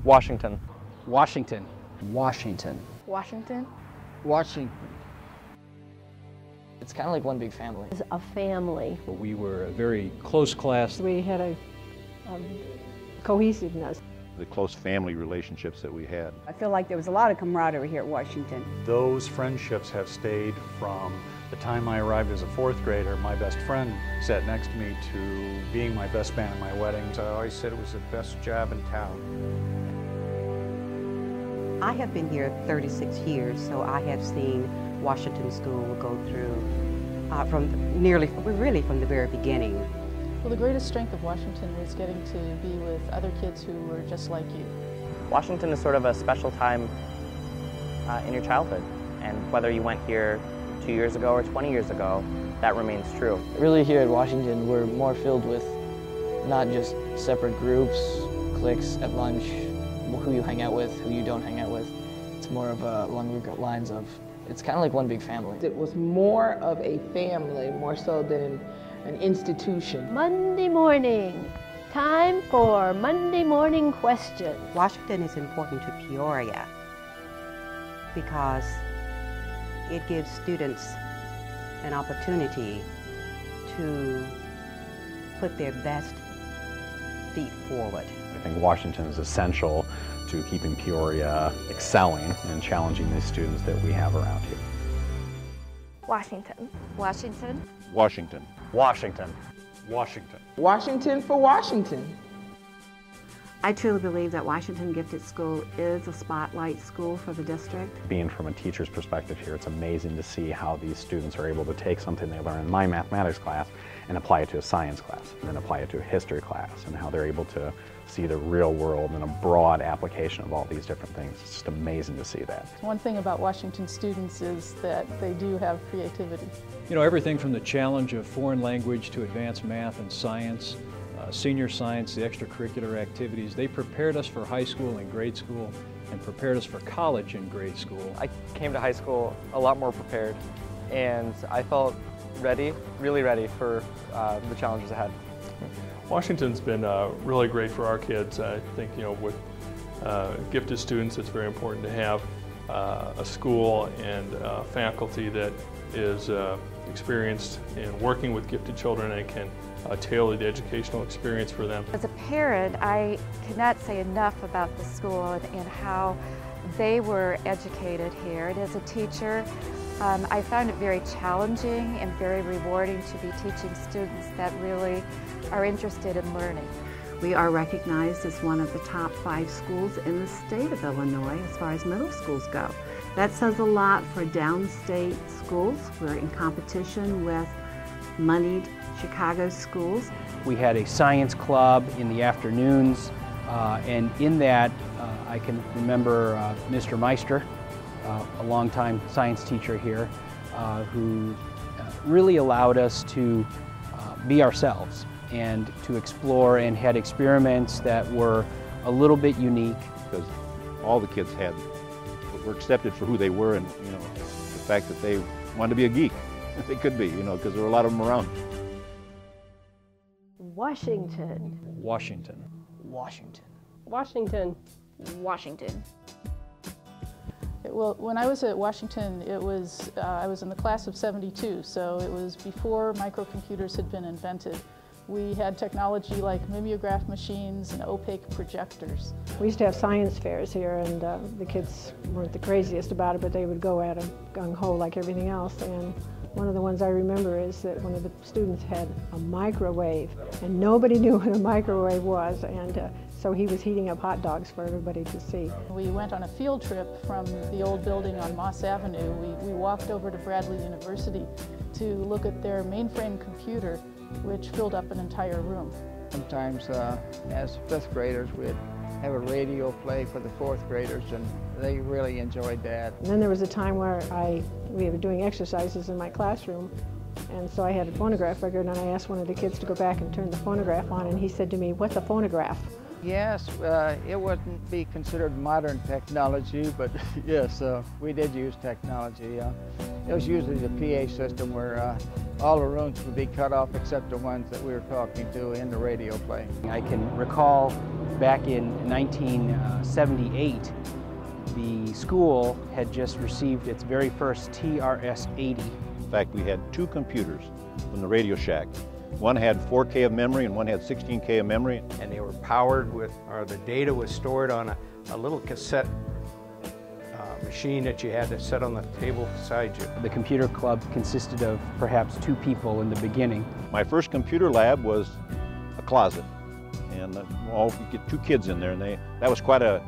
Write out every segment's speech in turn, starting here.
Washington. Washington. Washington. Washington. Washington. It's kind of like one big family. It's a family. We were a very close class. We had a cohesiveness. The close family relationships that we had. I feel like there was a lot of camaraderie here at Washington. Those friendships have stayed from the time I arrived as a fourth grader. My best friend sat next to me to being my best man at my weddings. I always said it was the best job in town. I have been here 36 years, so I have seen Washington School go through from the very beginning. Well, the greatest strength of Washington is getting to be with other kids who were just like you. Washington is sort of a special time in your childhood, and whether you went here 2 years ago or 20 years ago, that remains true. Really here at Washington, we're more filled with not just separate groups, cliques at lunch, who you hang out with, who you don't hang out with. It's more of along the lines of, it's kind of like one big family. It was more of a family, more so than an institution. Monday morning, time for Monday morning questions. Washington is important to Peoria because it gives students an opportunity to put their best feet forward. I think Washington is essential to keeping Peoria excelling and challenging the students that we have around here. Washington. Washington. Washington. Washington. Washington for Washington. I truly believe that Washington Gifted School is a spotlight school for the district. Being from a teacher's perspective here, it's amazing to see how these students are able to take something they learn in my mathematics class and apply it to a science class, and then apply it to a history class, and how they're able to see the real world and a broad application of all these different things. It's just amazing to see that. One thing about Washington students is that they do have creativity. You know, everything from the challenge of foreign language to advanced math and science, senior science, the extracurricular activities, they prepared us for high school and grade school and prepared us for college and grade school. I came to high school a lot more prepared, and I felt ready, really ready for the challenges ahead. Washington's been really great for our kids. I think, you know, with gifted students, it's very important to have a school and faculty that is experienced in working with gifted children and can tailor the educational experience for them. As a parent, I cannot say enough about the school and how they were educated here. And as a teacher, I found it very challenging and very rewarding to be teaching students that really are interested in learning. We are recognized as one of the top 5 schools in the state of Illinois as far as middle schools go. That says a lot for downstate schools. We're in competition with moneyed Chicago schools. We had a science club in the afternoons, and in that I can remember Mr. Meister, a longtime science teacher here, who really allowed us to be ourselves and to explore, and had experiments that were a little bit unique. Because all the kids were accepted for who they were, and you know, the fact that they wanted to be a geek. They could be, you know, because there were a lot of them around. Washington. Washington. Washington. Washington. Washington. Well, when I was at Washington, it was I was in the class of '72, so it was before microcomputers had been invented. We had technology like mimeograph machines and opaque projectors. We used to have science fairs here, and the kids weren't the craziest about it, but they would go at them gung-ho like everything else. And one of the ones I remember is that one of the students had a microwave, and nobody knew what a microwave was, and so he was heating up hot dogs for everybody to see. We went on a field trip from the old building on Moss Avenue. We walked over to Bradley University to look at their mainframe computer, which filled up an entire room. Sometimes as 5th graders, we'd have a radio play for the 4th graders, and they really enjoyed that. And then there was a time where we were doing exercises in my classroom, and so I had a phonograph record, and I asked one of the kids to go back and turn the phonograph on, and he said to me, "What's a phonograph?" Yes, it wouldn't be considered modern technology, but yes, we did use technology. It was usually the PA system where all the rooms would be cut off except the ones that we were talking to in the radio play. I can recall Back in 1978, the school had just received its very first TRS-80. In fact, we had 2 computers from the Radio Shack. One had 4K of memory and one had 16K of memory. And they were powered with, or the data was stored on a little cassette machine that you had to set on the table beside you. The computer club consisted of perhaps 2 people in the beginning. My first computer lab was a closet, and you get 2 kids in there, and that was quite a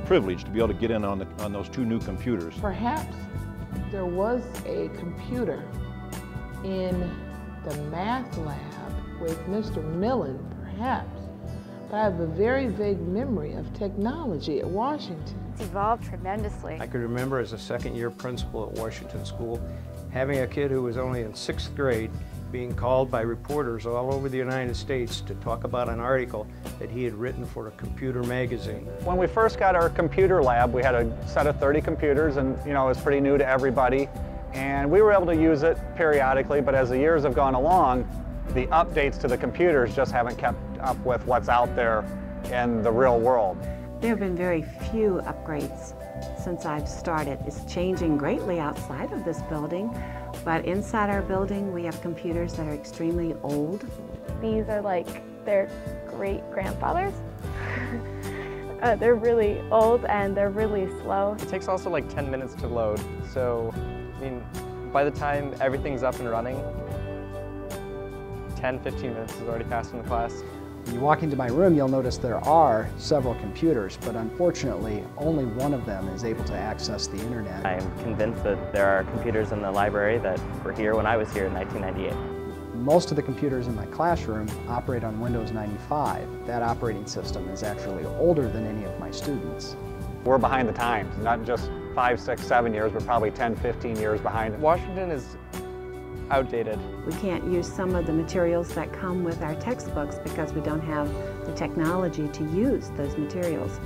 privilege to be able to get in on those 2 new computers. Perhaps there was a computer in the math lab with Mr. Millen, perhaps. But I have a very vague memory of technology at Washington. It's evolved tremendously. I could remember as a second-year principal at Washington School, having a kid who was only in 6th grade being called by reporters all over the United States to talk about an article that he had written for a computer magazine. When we first got our computer lab, we had a set of 30 computers, and it was pretty new to everybody. And we were able to use it periodically, but as the years have gone along, the updates to the computers just haven't kept up with what's out there in the real world. There have been very few upgrades since I've started. It's changing greatly outside of this building, but inside our building we have computers that are extremely old. These are like their great-grandfathers. They're really old and they're really slow. It takes also like 10 minutes to load, so I mean, by the time everything's up and running, 10-15 minutes has already passed in the class. When you walk into my room, you'll notice there are several computers, but unfortunately, only one of them is able to access the internet. I'm convinced that there are computers in the library that were here when I was here in 1998. Most of the computers in my classroom operate on Windows 95. That operating system is actually older than any of my students. We're behind the times, not just 5, 6, 7 years, but probably 10, 15 years behind. Washington is outdated. We can't use some of the materials that come with our textbooks because we don't have the technology to use those materials.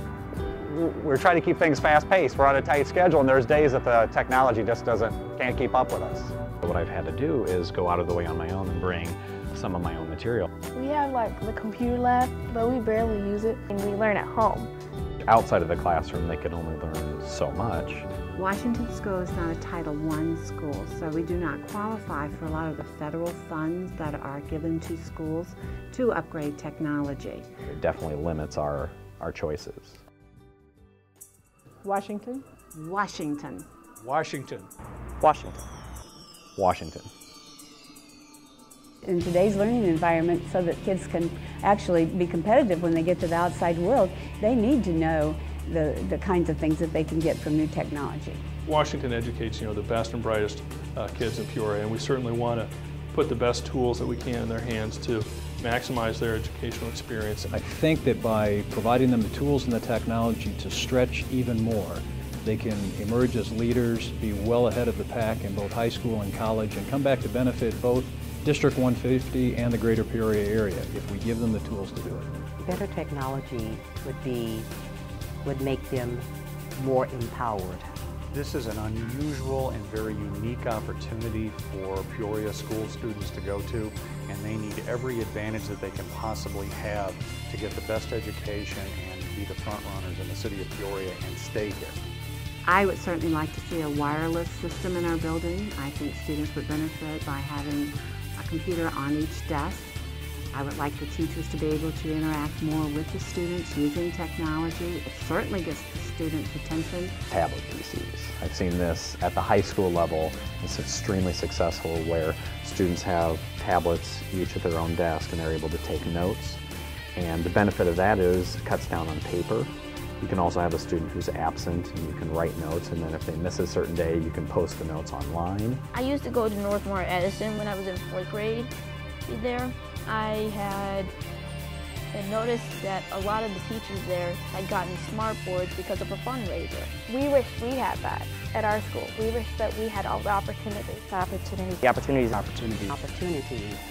We're trying to keep things fast-paced. We're on a tight schedule, and there's days that the technology just can't keep up with us. What I've had to do is go out of the way on my own and bring some of my own material. We have like the computer lab, but we barely use it, and we learn at home. Outside of the classroom, they can only learn so much. Washington School is not a Title I school, so we do not qualify for a lot of the federal funds that are given to schools to upgrade technology. It definitely limits our choices. Washington. Washington. Washington. Washington. Washington. In today's learning environment, so that kids can actually be competitive when they get to the outside world, they need to know the kinds of things that they can get from new technology. Washington educates, the best and brightest kids in Peoria, and we certainly want to put the best tools that we can in their hands to maximize their educational experience. I think that by providing them the tools and the technology to stretch even more, they can emerge as leaders, be well ahead of the pack in both high school and college, and come back to benefit both District 150 and the greater Peoria area if we give them the tools to do it. Better technology would make them more empowered. This is an unusual and very unique opportunity for Peoria school students to go to, and they need every advantage that they can possibly have to get the best education and be the front runners in the city of Peoria and stay here. I would certainly like to see a wireless system in our building. I think students would benefit by having a computer on each desk. I would like the teachers to be able to interact more with the students using technology. It certainly gets the students' attention. Tablet PCs. I've seen this at the high school level. It's extremely successful where students have tablets each at their own desk and they're able to take notes. And the benefit of that is it cuts down on paper. You can also have a student who's absent and you can write notes, and then if they miss a certain day, you can post the notes online. I used to go to Northmore Edison when I was in 4th grade. There, I had noticed that a lot of the teachers there had gotten smart boards because of a fundraiser. We wish we had that at our school. We wish that we had all the opportunities. The opportunities.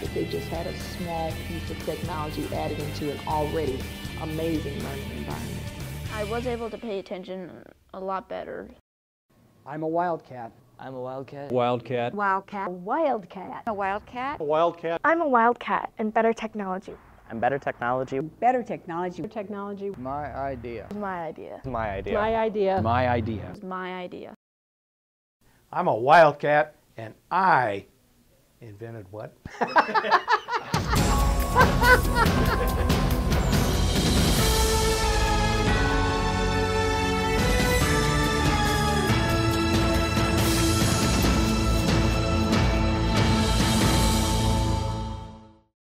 If they just had a small piece of technology added into an already amazing learning environment. I was able to pay attention a lot better. I'm a Wildcat. I'm a Wildcat. Wildcat. Wildcat. A Wildcat. A Wildcat. A Wildcat. I'm a Wildcat in better technology. And better technology. Better technology. Technology. My idea. My idea. My idea. My idea. My idea. My idea. I'm a Wildcat, and I invented what?